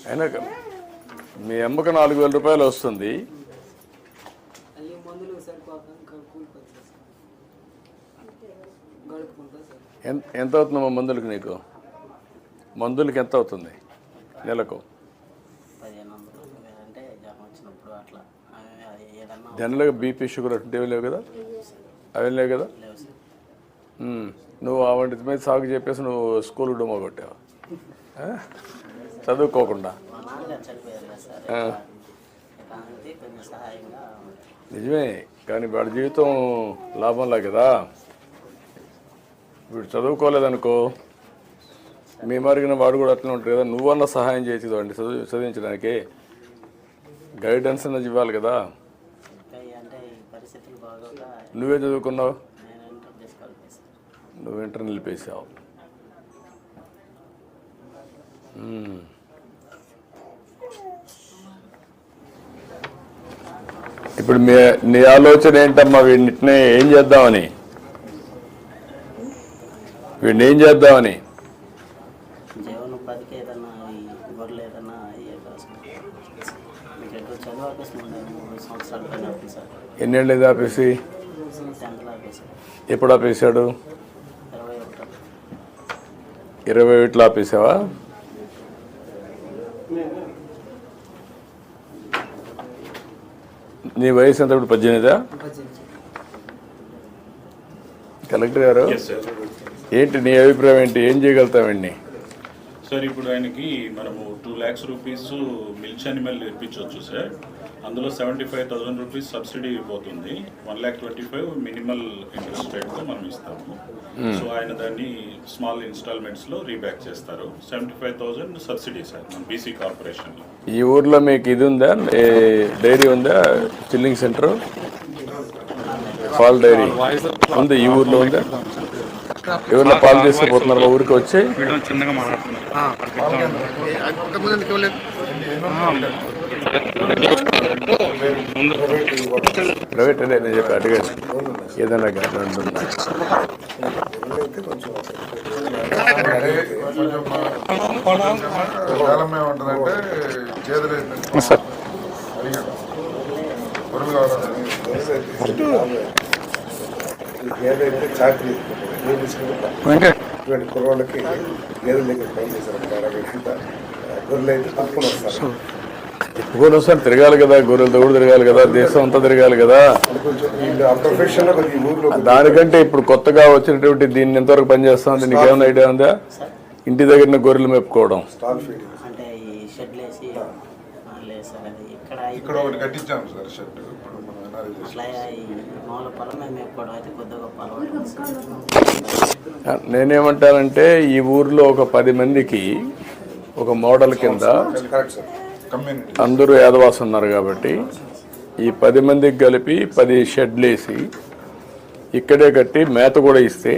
అయినా మీ అమ్మకు 4,000 రూపాయలు వస్తుంది. ఎంత అవుతుందమ్మా మందులకి? నీకు మందులకి ఎంత అవుతుంది నెలకు? జనరల్గా బీపీ షుగర్ అటువంటివి లేవు కదా? అవి లేవు కదా? నువ్వు ఆ వంటి మీద సాగు చెప్పేసి నువ్వు స్కూల్ డొమ్మ కొట్టావు చదువుకోకుండా. నిజమే, కానీ వాడి జీవితం లాభంలా కదా. వీడు చదువుకోలేదనుకో, మీ మరిగిన వాడు కూడా అట్లా ఉంటాడు కదా. నువ్వన్నా సహాయం చేయొచ్చు వాడిని చదివించడానికి, గైడెన్స్ అన్నది ఇవ్వాలి కదా. నువ్వే చదువుకున్నావు? నువ్వు ఇంటర్ నిలిపేసావు. ఇప్పుడు నీ ఆలోచన ఏంటమ్మా? వీడిని ఏం చేద్దామని? వీడిని ఏం చేద్దామని? ఎన్నేళ్ళు ఇది ఆపేసి? ఎప్పుడు ఆపేసాడు? 21లో ఆపేసావా? నీ వయసు ఎంత? ఇప్పుడు 18. కలెక్టర్ గారు, ఏంటి నీ అభిప్రాయం ఏంటి? ఏం చేయగలుగుతామండి సార్? ఇప్పుడు ఆయనకి మనము 2 lakhs రూపీస్ మిల్చ్ అనిమల్ ఇప్పించవచ్చు సార్. అందులో 75,000 రూపీస్ సబ్సిడీ పోతుంది. 1,25,000 మినిమల్ ఇంట్రెస్ట్ రేట్తో మనం ఇస్తాము. సో ఆయన దాన్ని స్మాల్ ఇన్స్టాల్మెంట్స్లో రీబ్యాక్ చేస్తారు. 75,000 సబ్సిడీ సార్ మన బీసీ కార్పొరేషన్లో. ఈ ఊర్లో మీకు ఇది ఉందా, డైరీ ఉందా? చిల్లింగ్ సెంటర్, పాల్ డైరీ ఉంది ఈ ఊర్లో ఉందా? ఎవరిలో పాలు తీసుకుపోతున్నారు మా ఊరికి వచ్చి? ప్రైవేట్ అనే నేను చెప్పి అడిగాను, ఏదైనా గవర్నమెంట్ ఉందా? ఏదైతే చాకరీ ఇటువంటి కుర్రోళ్ళకి గేదెల దగ్గర పని చేశారు. గొర్రెలు అయితే తక్కువ వస్తారు. గొర్రెలు వస్తారు, తిరగాలి కదా. గొర్రెలతో కూడా తిరగాలి కదా, దేశం అంతా తిరగాలి కదా. దానికంటే ఇప్పుడు కొత్తగా వచ్చినటువంటి దీన్ని ఎంతవరకు పనిచేస్తుంది? నీకేమైనా ఐడియా ఉందా? ఇంటి దగ్గర గొర్రెలు మెప్పుకోవడం. ఇక్కడ ఒకటి కట్టించాము సార్ షెడ్. నేనేమంటానంటే ఈ ఊర్లో ఒక 10 మందికి ఒక మోడల్ కింద, అందరూ యాదవాసు ఉన్నారు కాబట్టి ఈ 10 మందికి కలిపి 10 షెడ్లు వేసి ఇక్కడే కట్టి మేత కూడా ఇస్తే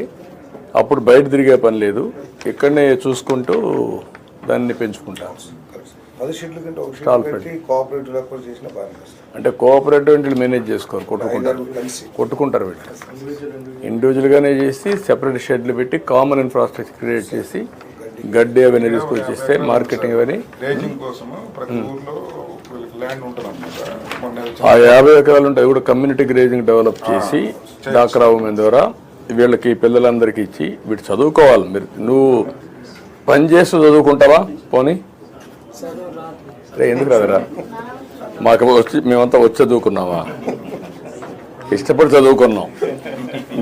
అప్పుడు బయట తిరిగే పని లేదు. ఇక్కడనే చూసుకుంటూ దాన్ని పెంచుకుంటారు. అంటే కోఆపరేటివ్ మేనేజ్ చేసుకోరు, కొట్టుకుంటారు వీళ్ళు. ఇండివిజువల్గానే చేసి సెపరేట్ షెడ్లు పెట్టి కామన్ ఇన్ఫ్రాస్ట్రక్చర్ క్రియేట్ చేసి గడ్డి అవన్నీ తీసుకొచ్చేస్తే మార్కెటింగ్ అవన్నీ. ఆ 50 ఎకరాలు ఉంటాయి కూడా కమ్యూనిటీ గ్రేజింగ్ డెవలప్ చేసి డాక్రా ఉమెన్ ద్వారా వీళ్ళకి పిల్లలందరికీ ఇచ్చి వీటి చదువుకోవాలి. మీరు నువ్వు పని చేస్తూ చదువుకుంటావా? పోనీ ఎందుకు రాదురా? మాకు వచ్చి మేమంతా వచ్చి చదువుకున్నావా? ఇష్టపడి చదువుకున్నావు.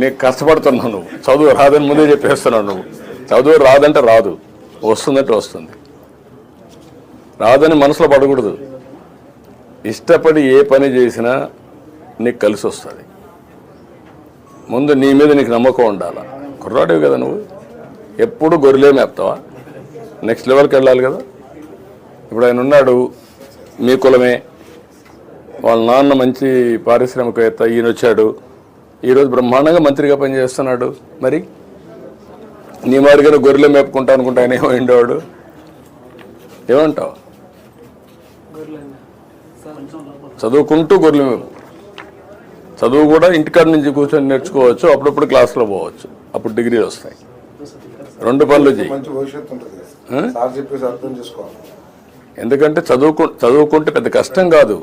నీకు కష్టపడుతున్నావు. నువ్వు చదువు రాదని ముందే చెప్పేస్తున్నావు. నువ్వు చదువు రాదంటే రాదు, వస్తుందంటే వస్తుంది. రాదని మనసులో పడకూడదు. ఇష్టపడి ఏ పని చేసినా నీకు కలిసి వస్తుంది. ముందు నీ మీద నీకు నమ్మకం ఉండాలి. కుర్రాడివి కదా నువ్వు, ఎప్పుడు గొర్రెలే మేపుతావా? నెక్స్ట్ లెవెల్కి వెళ్ళాలి కదా. ఇప్పుడు ఆయన ఉన్నాడు, మీ కులమే, వాళ్ళ నాన్న మంచి పారిశ్రామికవేత్త, ఈయన వచ్చాడు, ఈరోజు బ్రహ్మాండంగా మంత్రిగా పనిచేస్తున్నాడు. మరి నీ మాదిరిగా గొర్రెలే మేపుకుంటా అనుకుంటా ఆయన ఏమైండేవాడు? ఏమంటావు? చదువుకుంటూ గొర్రెలు మేపు. చదువు కూడా ఇంటికాడ నుంచి కూర్చొని నేర్చుకోవచ్చు, అప్పుడప్పుడు క్లాస్లో పోవచ్చు, అప్పుడు డిగ్రీలు వస్తాయి. రెండు పనులు చెయ్యి. మంచి భవిష్యత్తు ఉంటుంది కదా సార్ చెప్పేసి అర్థం చేసుకోవాలి. ఎందుకంటే చదువుకుంటే పెద్ద కష్టం కాదు.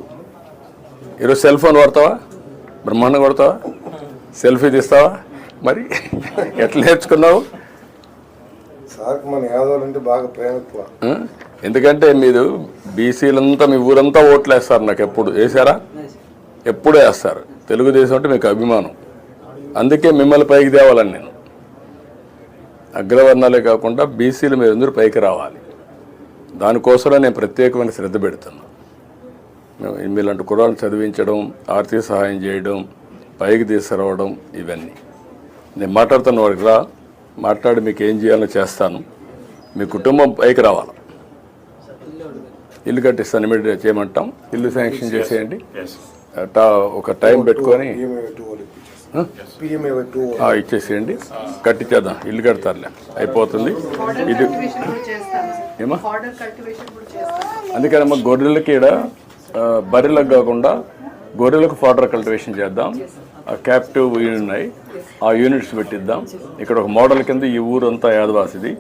ఈరోజు సెల్ ఫోన్ వాడతావా, బ్రహ్మాండం కొడతావా, సెల్ఫీ తీస్తావా, మరి ఎట్లా నేర్చుకున్నావు? సార్కి మన యాదవ్ అంటే బాగా ప్రేమ ఎక్కువ. ఎందుకంటే మీరు బీసీలంతా మీ ఊరంతా ఓట్లు వేస్తారు. నాకు ఎప్పుడు వేసారా? ఎప్పుడు వేస్తారు. తెలుగుదేశం అంటే మీకు అభిమానం. అందుకే మిమ్మల్ని పైకి తేవాలని నేను. అగ్రవర్ణాలే కాకుండా బీసీలు మీరు అందరూ పైకి రావాలి. దానికోసమే నేను ప్రత్యేకమైన శ్రద్ధ పెడుతున్నాను. మీలాంటి కుర్రాలను చదివించడం, ఆర్థిక సహాయం చేయడం, పైకి తీసుకురావడం, ఇవన్నీ నేను మాట్లాడుతున్న వాడికి రా, మాట్లాడి మీకు ఏం చేయాలో చేస్తాను. మీ కుటుంబం పైకి రావాలి. ఇల్లు కట్టిస్తాను, ఇమీడియట్ చేయమంటాం. ఇల్లు శాంక్షన్ చేసేయండి. ఒక టైం పెట్టుకొని ఇచ్చేసేయండి, కట్టించేద్దాం. ఇల్లు కడతారులే, అయిపోతుంది. ఇది ఏమా అందుకనమ్మా గొర్రెలకి ఇక్కడ బర్రెలకు కాకుండా గొర్రెలకు ఫాడర్ కల్టివేషన్ చేద్దాం. క్యాప్టివ్ ఉన్నాయి, ఆ యూనిట్స్ పెట్టిద్దాం. ఇక్కడ ఒక మోడల్ కింద ఈ ఊరంతా యాదవాసిది.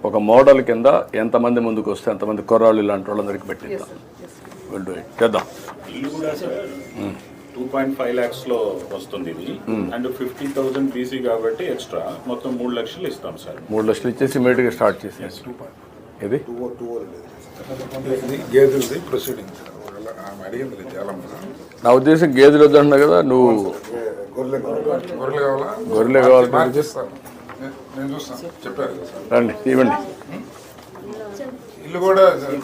ఒక మోడల్ కింద ఎంతమంది ముందుకు వస్తే అంతమంది కుర్రాళ్ళు ఇలాంటి వాళ్ళందరికీ పెట్టిద్దాం. చేద్దాం. ఇల్లు కూడా సార్ 2.5 lakhs లో వస్తుంది ఇది. అండ్ 50,000 బీసీ కాబట్టి ఎక్స్ట్రా మొత్తం 3 లక్షలు ఇస్తాం సార్. 3 లక్షలు ఇచ్చేసి ఇమీడియట్గా స్టార్ట్ చేసేసి ఇది గేదెలది ప్రొసీడింగ్ అడిగింది చాలా నా ఉద్దేశం. గేదెలు వద్దంటున్నా కదా నువ్వు. గొర్రెలే కావాలి. రండి ఇవ్వండి.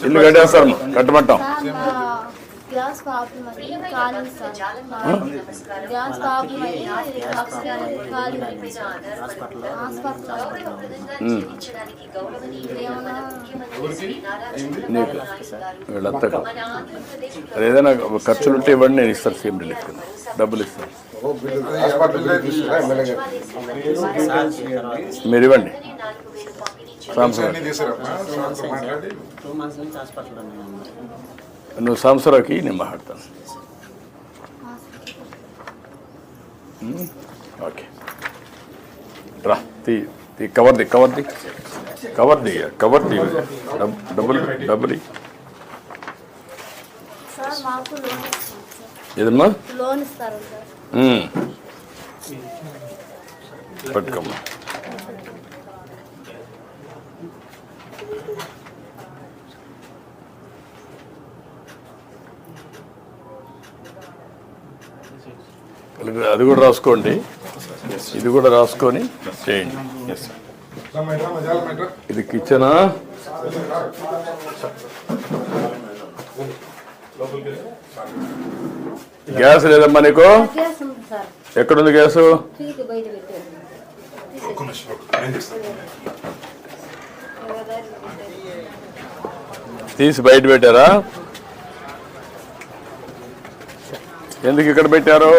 ఇల్లు కట్టేస్తారు, కట్టమంటాం. గ్యాస్ ప్రాబ్లం అది కాలేదు సార్. గ్యాస్ ప్రాబ్లం అది నీకు వీళ్ళంతా అది ఏదైనా ఖర్చులుంటే ఇవ్వండి, నేను ఇస్తాను. సీఎం రిలీఫ్ కింద డబ్బులు ఇస్తాను. మీరు ఇవ్వండి. నువ్వు సంవత్సరానికి నేను మాట్లాడతాను. ఓకే రా, కవర్ది డబ్బులు సార్ మాకు ఏదమ్మా లోన్ ఇస్తారు సార్. పట్టుకోమ్మా. అది కూడా రాసుకోండి, ఇది కూడా రాసుకొని చేయండి. ఇది కిచెనా? గ్యాస్ లేదమ్మా నీకు? గ్యాస్ ఉంది సార్. ఎక్కడుంది గ్యాసు? ఫ్రీకి బయట పెట్టారు. తీసి బయట పెట్టారా? ఎందుకు ఇక్కడ పెట్టారు?